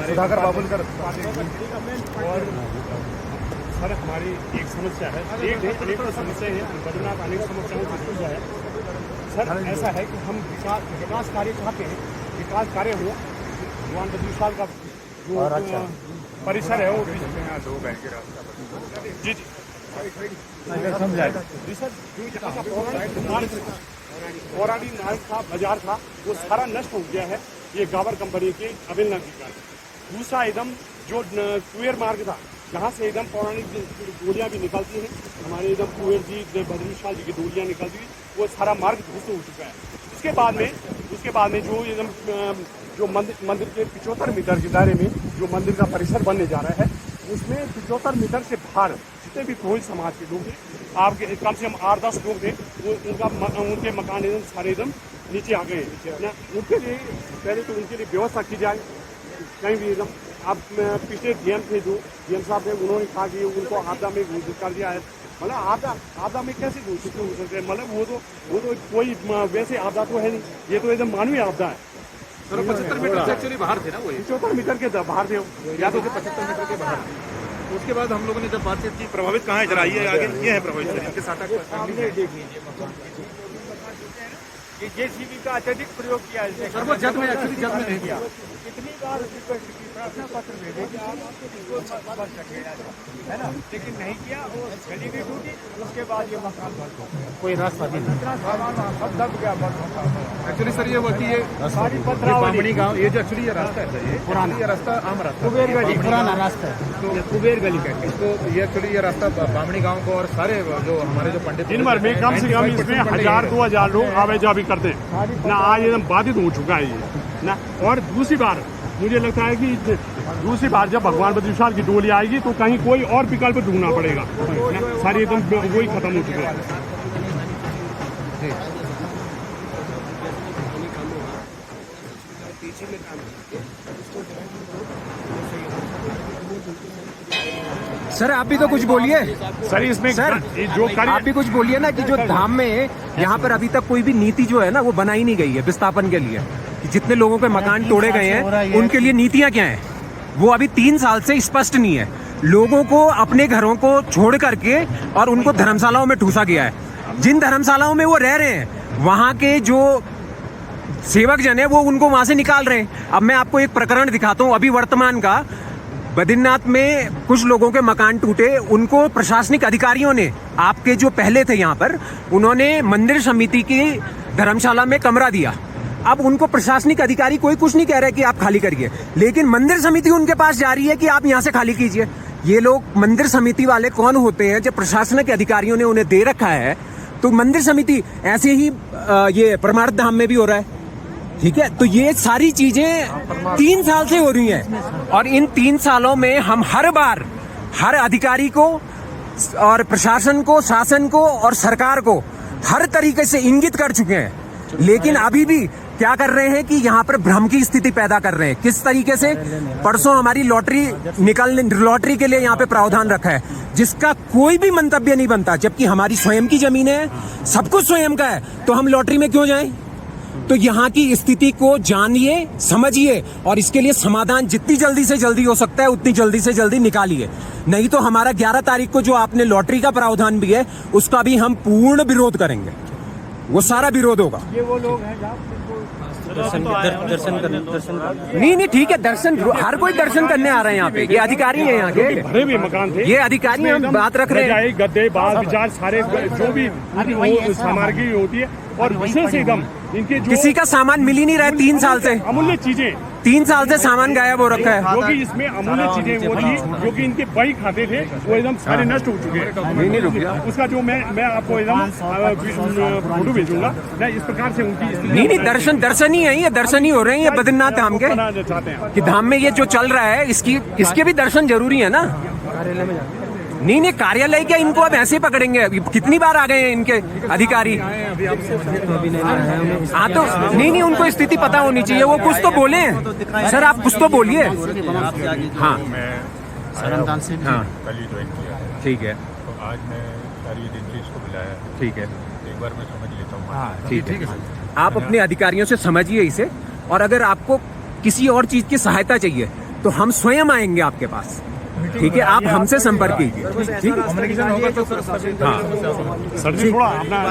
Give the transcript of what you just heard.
सुधाकर बाबुलकर। और सर हमारी एक समस्या है, एक अनेक समस्या है, बद्रीनाथ अनेक समस्याओं की समस्या है सर। ऐसा है कि हम विकास कार्य चाहते हैं, विकास कार्य हो, भगवान बद्रीनाथ का जो परिसर है वो जी जी समझाए जी सर। जो यहाँ का पौराणिक मार्ग था, बाजार था, वो सारा नष्ट हो गया है ये गावर कंपनी की अवहेलना के कारण। दूसरा एकदम जो कुएर मार्ग था, जहाँ से एकदम पौराणिक डोलियाँ भी निकलती हैं, हमारे एकदम कुएर जी बद्रीनाथ जी की डोलियाँ निकलती हुई, वो सारा मार्ग ध्वस्त हो चुका है। उसके बाद में जो एकदम जो मंदिर के 75 मीटर के दायरे में जो मंदिर का परिसर बनने जा रहा है, उसमें 75 मीटर से बाहर जितने भी कोई समाज के लोग हैं, आपके कम से कम 8-10 लोग थे, वो उनके मकान एकदम सारे एकदम नीचे आ गए ना। उनके लिए पहले तो उनके लिए व्यवस्था की जाए कहीं भी एकदम। अब पिछले डीएम थे, जो डीएम साहब थे, उन्होंने कहा कि उनको आपदा में घोषित कर दिया है। मतलब आपदा में कैसे घोषित हो सकते हैं? मतलब वो तो कोई वैसे आपदा तो है नहीं, ये तो एकदम मानवीय आपदा है। 75 मीटर से एक्चुअली बाहर थे ना वो, 75 मीटर के बाहर थे, या तो 75 मीटर के बाहर थे। तो उसके बाद हम लोगों ने जब बातचीत की, प्रभावित कहाँ है जरा ये आगे, ये है प्रभावित इनके साथ ये जेसीबी का अत्यधिक प्रयोग किया है सर। वो जद में एक्चुअली जद में नहीं किया। कितनी बार प्रार्थना पत्र भेजे कि आप इसको बच सके है ना, लेकिन नहीं किया। वो गली भी टूटी, उसके बाद ये मकान बंद हो गया, कोई रास्ता भी नहीं, इतना सामान वहाँ सब दब गया, बंद होता। एक्चुअली सर ये वो कि ये सारी पथरावली बामणी गांव, ये जो एक्चुअली ये रास्ता है सर, ये पुराना, ये रास्ता आम रास्ता, कुबेर गली पुराना रास्ता है, तो कुबेर गली का तो ये एक्चुअली ये रास्ता बामणी गांव को और सारे जो हमारे जो पंडित दिन भर में कम से कम इसमें 1000-2000 लोग आवे जावी करते हैं ना। आज एकदम बाधित हो चुका है ये ना। और दूसरी बार मुझे लगता है कि दूसरी बार जब भगवान बद्रीनाथ की डोली आएगी तो कहीं कोई और विकल्प ढूंढना पड़ेगा ना। सारी एकदम वही खत्म हो चुके हैं। सर आप भी तो कुछ बोलिए सर। इसमें सर जो आप भी कुछ बोलिए ना कि जो धाम में यहाँ पर अभी तक कोई भी नीति जो है ना वो बनाई नहीं गई है विस्थापन के लिए, कि जितने लोगों के मकान तोड़े गए हैं उनके लिए नीतियाँ क्या हैं, वो अभी 3 साल से स्पष्ट नहीं है। लोगों को अपने घरों को छोड़ करके और उनको धर्मशालाओं में ठूसा गया है। जिन धर्मशालाओं में वो रह रहे हैं वहाँ के जो सेवक जन है वो उनको वहां से निकाल रहे हैं। अब मैं आपको एक प्रकरण दिखाता हूँ अभी वर्तमान का। बद्रीनाथ में कुछ लोगों के मकान टूटे, उनको प्रशासनिक अधिकारियों ने, आपके जो पहले थे यहाँ पर, उन्होंने मंदिर समिति की धर्मशाला में कमरा दिया। अब उनको प्रशासनिक अधिकारी कोई कुछ नहीं कह रहे कि आप खाली करिए, लेकिन मंदिर समिति उनके पास जा रही है कि आप यहाँ से खाली कीजिए। ये लोग मंदिर समिति वाले कौन होते हैं? जब प्रशासन के अधिकारियों ने उन्हें दे रखा है तो मंदिर समिति ऐसे ही ये परमार्थ धाम में भी हो रहा है, ठीक है। तो ये सारी चीजें 3 साल से हो रही हैं और इन 3 सालों में हम हर बार हर अधिकारी को और प्रशासन को, शासन को और सरकार को हर तरीके से इंगित कर चुके हैं, लेकिन अभी भी क्या कर रहे हैं कि यहाँ पर भ्रम की स्थिति पैदा कर रहे हैं। किस तरीके से? परसों हमारी लॉटरी के लिए यहाँ पे प्रावधान रखा है जिसका कोई भी मंतव्य नहीं बनता, जबकि हमारी स्वयं की जमीन है, सब कुछ स्वयं का है, तो हम लॉटरी में क्यों जाएं? तो यहाँ की स्थिति को जानिए, समझिए और इसके लिए समाधान जितनी जल्दी से जल्दी हो सकता है उतनी जल्दी से जल्दी निकालिए। नहीं तो हमारा 11 तारीख को जो आपने लॉटरी का प्रावधान भी है उसका भी हम पूर्ण विरोध करेंगे, वो सारा विरोध होगा। ये वो लोग हैं जहाँ नहीं ठीक है, दर्शन हर कोई दर्शन करने आ रहे हैं यहाँ पे। ये अधिकारी हैं यहाँ के, भरे हुए मकान थे, ये अधिकारी हम बात रख रहे हैं। गद्दे, बाल, विचार सारे जो भी सामग्री होती है और विशेष एकदम इनके किसी का सामान मिल ही नहीं रहा है 3 साल से। अमूल्य चीजें 3 साल से सामान गायब हो रखा है। जो कि इसमें अमूल्य चीजें वो थी जो कि इनके बही खाते थे वो एकदम सारे नष्ट हो चुके हैं। नहीं रुक गया उसका जो मैं आपको एकदम फोटो भेजूंगा ना। इस प्रकार से उनकी नहीं दर्शन ही है, ये दर्शन ही हो रहे हैं ये बद्रीनाथ धाम के चाहते हैं कि धाम में ये जो चल रहा है इसके भी दर्शन जरूरी है ना। नहीं कार्यालय क्या, इनको अब ऐसे पकड़ेंगे? कितनी बार आ गए हैं इनके अधिकारी? हाँ तो नहीं उनको स्थिति पता होनी चाहिए, वो कुछ तो बोले। सर आप कुछ तो बोलिए। हाँ सरमदान से हाँ कल ही ज्वाइन किया, ठीक है। तो आज मैं सारी एजेंसीज को बुलाया, ठीक है, एक बार मैं समझ लेता हूँ। हाँ ठीक है। आप अपने अधिकारियों से समझिए इसे, और अगर आपको किसी और चीज की सहायता चाहिए तो तो हम स्वयं आएंगे आपके पास, ठीक है? आप हमसे संपर्क कीजिए, ठीक है? कम्युनिकेशन होगा तो सर सर जी थोड़ा अपना